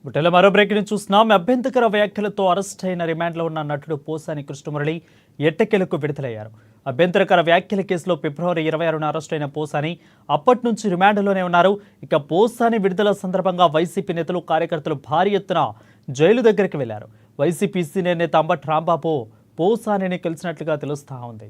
బుట్టెల మరో బ్రేకింగ్ చూస్తున్నాం. అభ్యంతరకర వ్యాఖ్యలతో అరెస్ట్ అయిన రిమాండ్లో ఉన్న నటుడు పోసాని కృష్ణమురళి ఎట్టకేలకు విడుదలయ్యారు. అభ్యంతరకర వ్యాఖ్యల కేసులో ఫిబ్రవరి 26న అరెస్ట్ అయిన పోసాని అప్పటి నుంచి రిమాండ్లోనే ఉన్నారు. ఇక పోసాని విడుదల సందర్భంగా వైసీపీ నేతలు కార్యకర్తలు భారీ ఎత్తున జైలు దగ్గరికి వెళ్లారు. వైసీపీ సీనియర్ నేత అంబటి రాంబాబు పోసానిని కలిసినట్లుగా తెలుస్తా ఉంది.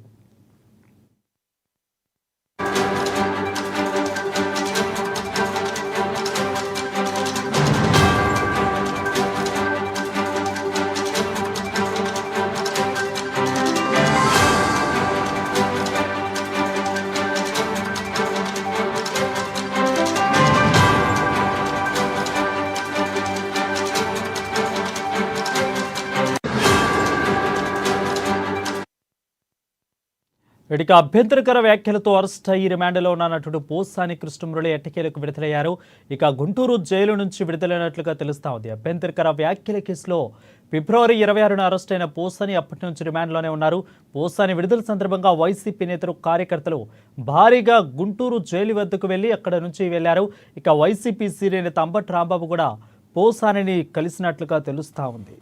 ఇక అభ్యంతరకర వ్యాఖ్యలతో అరెస్ట్ అయ్యి రిమాండ్లో ఉన్న నటుడు పోసాని కృష్ణమురళి ఎట్టకేలకు విడుదలయ్యారు. ఇక గుంటూరు జైలు నుంచి విడుదలైనట్లుగా తెలుస్తా ఉంది. అభ్యంతరకర వ్యాఖ్యల కేసులో ఫిబ్రవరి 26న అరెస్ట్ అయిన పోసాని అప్పటి నుంచి రిమాండ్లోనే ఉన్నారు. పోసాని విడుదల సందర్భంగా వైసీపీ నేతలు కార్యకర్తలు భారీగా గుంటూరు జైలు వద్దకు వెళ్లి అక్కడ నుంచి వెళ్లారు. ఇక వైసీపీ సీనియర్ నేత అంబటి రాంబాబు కూడా పోసానిని కలిసినట్లుగా తెలుస్తా ఉంది.